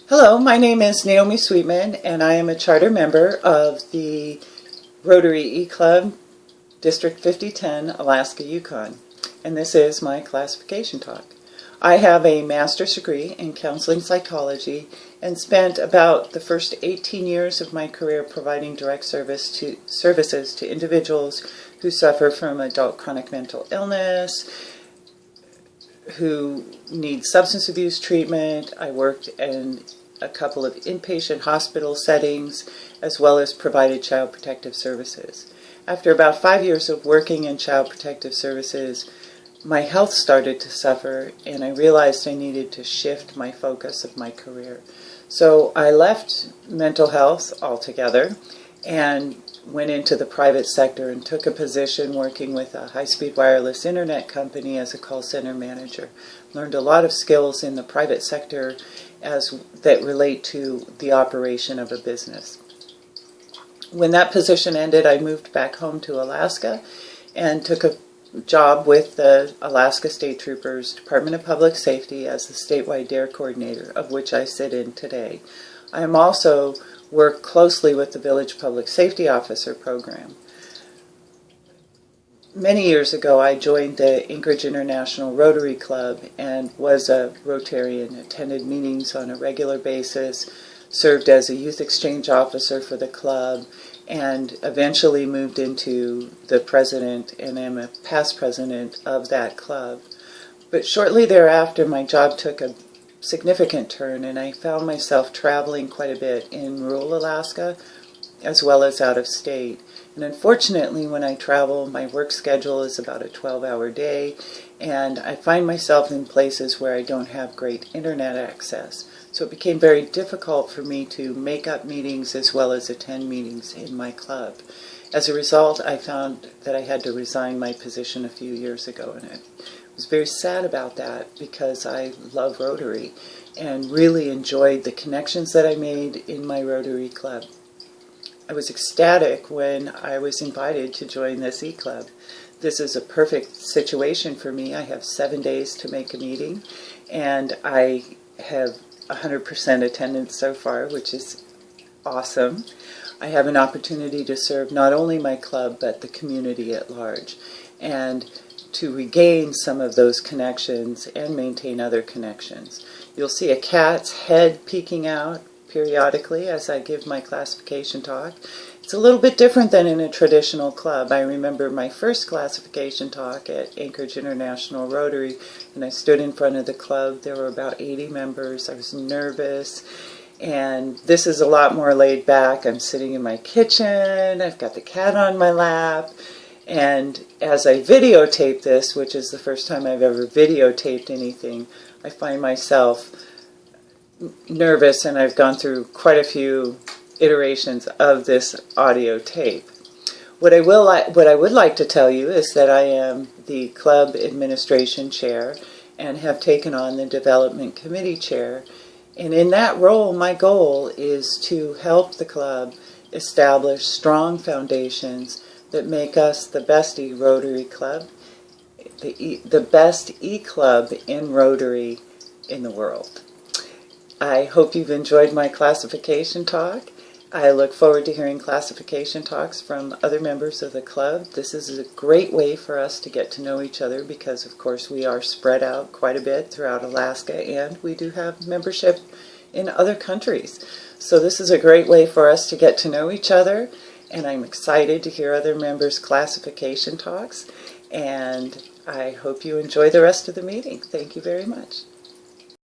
Hello, my name is Naomi Sweetman, and I am a charter member of the Rotary E-Club, District 5010, Alaska-Yukon, and this is my classification talk. I have a master's degree in counseling psychology and spent about the first 18 years of my career providing direct services to individuals who suffer from adult chronic mental illness, who need substance abuse treatment. I worked in a couple of inpatient hospital settings, as well as provided child protective services. After about 5 years of working in child protective services, my health started to suffer, and I realized I needed to shift my focus of my career. So I left mental health altogether and went into the private sector and took a position working with a high-speed wireless internet company as a call center manager. Learned a lot of skills in the private sector that relate to the operation of a business. When that position ended, I moved back home to Alaska and took a job with the Alaska State Troopers Department of Public Safety as the statewide DARE coordinator, of which I sit in today. I am also work closely with the Village Public Safety Officer program. Many years ago, I joined the Anchorage International Rotary Club and was a Rotarian, attended meetings on a regular basis, served as a youth exchange officer for the club, and eventually moved into the president, and am a past president of that club. But shortly thereafter, my job took a significant turn, and I found myself traveling quite a bit in rural Alaska as well as out of state. And unfortunately, when I travel, my work schedule is about a 12-hour day, and I find myself in places where I don't have great internet access. So it became very difficult for me to make up meetings as well as attend meetings in my club. As a result, I found that I had to resign my position a few years ago, and I was very sad about that because I love Rotary and really enjoyed the connections that I made in my Rotary Club. I was ecstatic when I was invited to join this E-Club. This is a perfect situation for me. I have 7 days to make a meeting, and I have 100% attendance so far, which is awesome. I have an opportunity to serve not only my club, but the community at large, and to regain some of those connections and maintain other connections. You'll see a cat's head peeking out periodically as I give my classification talk. It's a little bit different than in a traditional club. I remember my first classification talk at Anchorage International Rotary, and I stood in front of the club. There were about 80 members. I was nervous, and this is a lot more laid back. I'm sitting in my kitchen. I've got the cat on my lap. And as I videotape this, which is the first time I've ever videotaped anything, I find myself nervous, and I've gone through quite a few iterations of this audio tape. What I would like to tell you is that I am the club administration chair and have taken on the development committee chair. And in that role, my goal is to help the club establish strong foundations that make us the best E-Rotary Club, the best E-Club in Rotary in the world. I hope you've enjoyed my classification talk. I look forward to hearing classification talks from other members of the club. This is a great way for us to get to know each other because, of course, we are spread out quite a bit throughout Alaska, and we do have membership in other countries. So this is a great way for us to get to know each other, and I'm excited to hear other members' classification talks, and I hope you enjoy the rest of the meeting. Thank you very much.